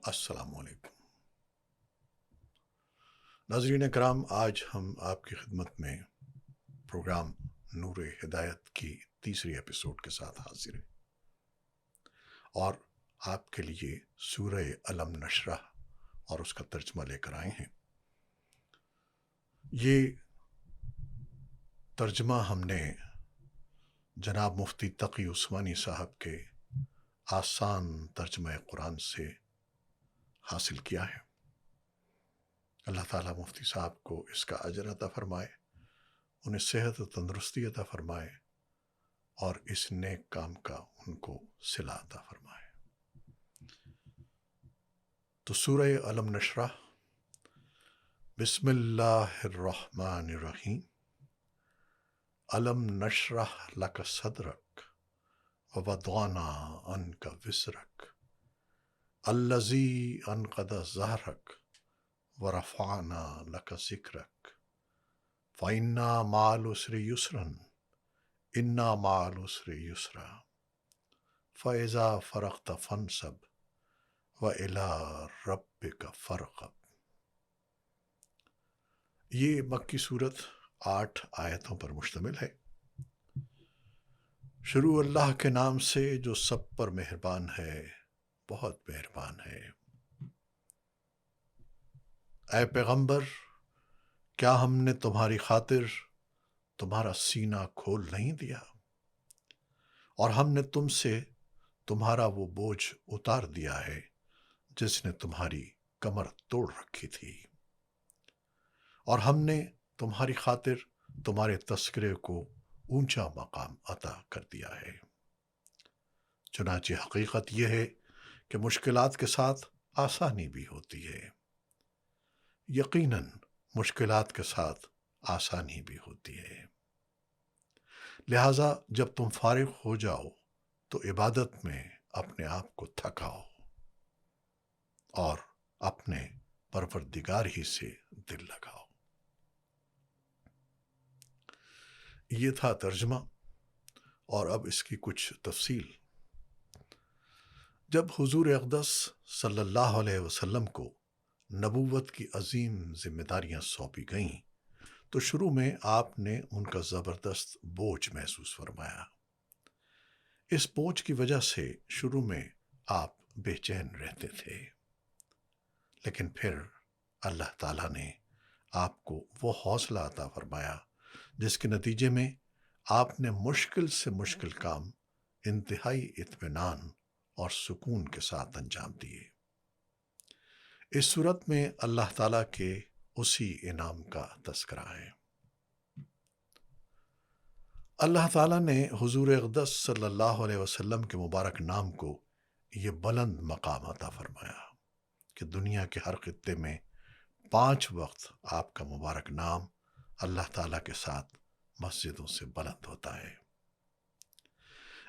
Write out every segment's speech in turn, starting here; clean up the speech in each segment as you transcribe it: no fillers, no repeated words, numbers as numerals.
السلام علیکم ناظرین کرام، آج ہم آپ کی خدمت میں پروگرام نور ہدایت کی تیسری ایپیسوڈ کے ساتھ حاضر ہیں اور آپ کے لیے سورہ الم نشرح اور اس کا ترجمہ لے کر آئے ہیں۔ یہ ترجمہ ہم نے جناب مفتی تقی عثمانی صاحب کے آسان ترجمہ قرآن سے حاصل کیا ہے۔ اللہ تعالیٰ مفتی صاحب کو اس کا اجر عطا فرمائے، انہیں صحت و تندرستی عطا فرمائے اور اس نیک کام کا ان کو صلہ عطا فرمائے۔ تو سورہ الم نشرح، بسم اللہ الرحمن الرحیم۔ الم نشرح لک صدرک ووضعنا عنک وزرک الذی انقض ظہرک ورفعنا لک ذکرک فإنا مع العسر یسرا إنا مع العسر یسرا فإذا فرغت فانصب وإلی ربک فارغب۔ یہ مکی صورت 8 آیتوں پر مشتمل ہے۔ شروع اللہ کے نام سے جو سب پر مہربان ہے، بہت مہربان ہے۔ اے پیغمبر، کیا ہم نے تمہاری خاطر تمہارا سینہ کھول نہیں دیا، اور ہم نے تم سے تمہارا وہ بوجھ اتار دیا ہے جس نے تمہاری کمر توڑ رکھی تھی، اور ہم نے تمہاری خاطر تمہارے تذکرے کو اونچا مقام عطا کر دیا ہے۔ چنانچہ حقیقت یہ ہے کہ مشکلات کے ساتھ آسانی بھی ہوتی ہے۔ یقیناً مشکلات کے ساتھ آسانی بھی ہوتی ہے۔ لہٰذا جب تم فارغ ہو جاؤ تو عبادت میں اپنے آپ کو تھکاؤ اور اپنے پروردگار ہی سے دل لگاؤ۔ یہ تھا ترجمہ، اور اب اس کی کچھ تفصیل۔ جب حضور اقدس صلی اللہ علیہ وسلم کو نبوت کی عظیم ذمہ داریاں سونپی گئیں تو شروع میں آپ نے ان کا زبردست بوجھ محسوس فرمایا۔ اس بوجھ کی وجہ سے شروع میں آپ بے چین رہتے تھے، لیکن پھر اللہ تعالیٰ نے آپ کو وہ حوصلہ عطا فرمایا جس کے نتیجے میں آپ نے مشکل سے مشکل کام انتہائی اطمینان اور سکون کے ساتھ انجام دیے۔ اس صورت میں اللہ تعالیٰ کے اسی انعام کا تذکرہ ہے۔ اللہ تعالیٰ نے حضور اقدس صلی اللہ علیہ وسلم کے مبارک نام کو یہ بلند مقام عطا فرمایا کہ دنیا کے ہر خطے میں 5 وقت آپ کا مبارک نام اللہ تعالیٰ کے ساتھ مسجدوں سے بلند ہوتا ہے۔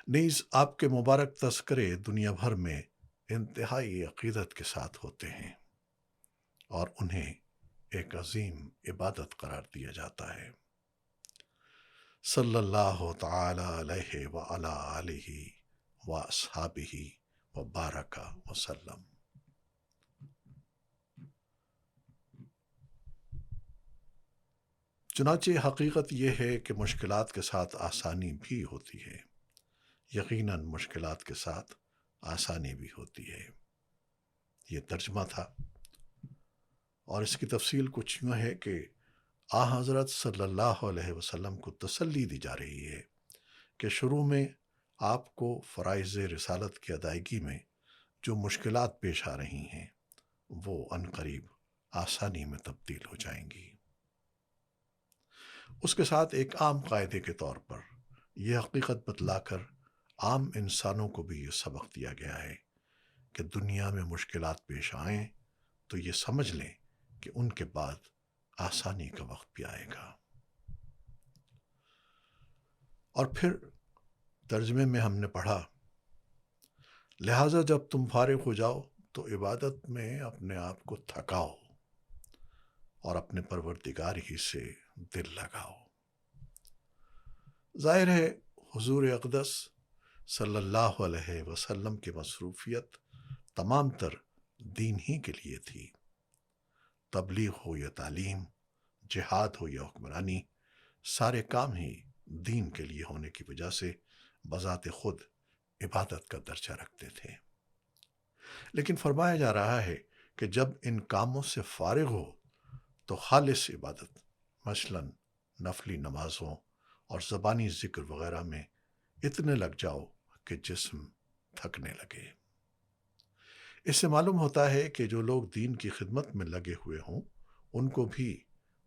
نیز آپ کے مبارک تذکرے دنیا بھر میں انتہائی عقیدت کے ساتھ ہوتے ہیں اور انہیں ایک عظیم عبادت قرار دیا جاتا ہے۔ صلی اللہ تعالی علیہ وعلی آلہ واصحابہ وبارک وسلم۔ چنانچہ حقیقت یہ ہے کہ مشکلات کے ساتھ آسانی بھی ہوتی ہے۔ یقیناً مشکلات کے ساتھ آسانی بھی ہوتی ہے۔ یہ ترجمہ تھا، اور اس کی تفصیل کچھ یوں ہے کہ حضرت صلی اللہ علیہ وسلم کو تسلی دی جا رہی ہے کہ شروع میں آپ کو فرائض رسالت کی ادائیگی میں جو مشکلات پیش آ رہی ہیں وہ عنقریب آسانی میں تبدیل ہو جائیں گی۔ اس کے ساتھ ایک عام قاعدے کے طور پر یہ حقیقت بتلا کر عام انسانوں کو بھی یہ سبق دیا گیا ہے کہ دنیا میں مشکلات پیش آئیں تو یہ سمجھ لیں کہ ان کے بعد آسانی کا وقت بھی آئے گا۔ اور پھر ترجمے میں ہم نے پڑھا، لہٰذا جب تم فارغ ہو جاؤ تو عبادت میں اپنے آپ کو تھکاؤ اور اپنے پروردگار ہی سے دل لگاؤ۔ ظاہر ہے حضور اقدس صلی اللہ علیہ وسلم کی مصروفیت تمام تر دین ہی کے لیے تھی۔ تبلیغ ہو یا تعلیم، جہاد ہو یا حکمرانی، سارے کام ہی دین کے لیے ہونے کی وجہ سے بذات خود عبادت کا درجہ رکھتے تھے۔ لیکن فرمایا جا رہا ہے کہ جب ان کاموں سے فارغ ہو تو خالص عبادت، مثلاً نفلی نمازوں اور زبانی ذکر وغیرہ میں اتنے لگ جاؤ کہ جسم تھکنے لگے۔ اس سے معلوم ہوتا ہے کہ جو لوگ دین کی خدمت میں لگے ہوئے ہوں ان کو بھی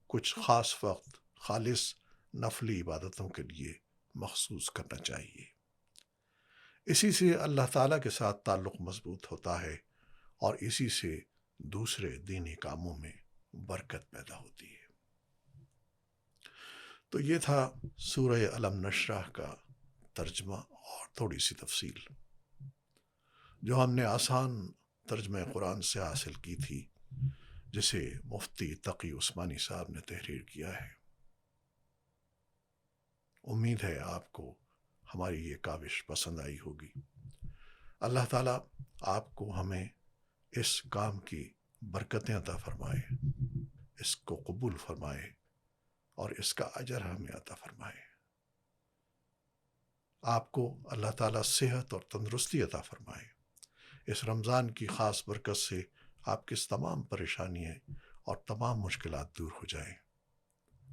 کچھ خاص وقت خالص نفلی عبادتوں کے لیے مخصوص کرنا چاہیے۔ اسی سے اللہ تعالیٰ کے ساتھ تعلق مضبوط ہوتا ہے اور اسی سے دوسرے دینی کاموں میں برکت پیدا ہوتی ہے۔ تو یہ تھا سورہ الم نشرح کا ترجمہ اور تھوڑی سی تفصیل جو ہم نے آسان ترجمہ قرآن سے حاصل کی تھی، جسے مفتی تقی عثمانی صاحب نے تحریر کیا ہے۔ امید ہے آپ کو ہماری یہ کاوش پسند آئی ہوگی۔ اللہ تعالیٰ آپ کو ہمیں اس کام کی برکتیں عطا فرمائے، اس کو قبول فرمائے اور اس کا اجر ہمیں عطا فرمائے۔ آپ کو اللہ تعالیٰ صحت اور تندرستی عطا فرمائے۔ اس رمضان کی خاص برکت سے آپ کی تمام پریشانیاں اور تمام مشکلات دور ہو جائیں۔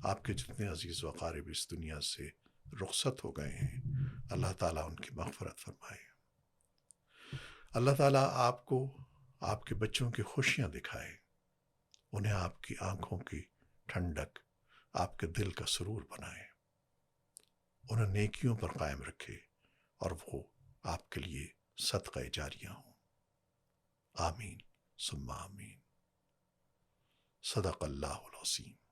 آپ کے جتنے عزیز و اقارب اس دنیا سے رخصت ہو گئے ہیں، اللہ تعالیٰ ان کی مغفرت فرمائے۔ اللہ تعالیٰ آپ کو آپ کے بچوں کی خوشیاں دکھائے، انہیں آپ کی آنکھوں کی ٹھنڈک، آپ کے دل کا سرور بنائے، انہیں نیکیوں پر قائم رکھے اور وہ آپ کے لیے صدقہ جاریہ ہوں۔ آمین ثم آمین۔ صدق اللہ العظیم۔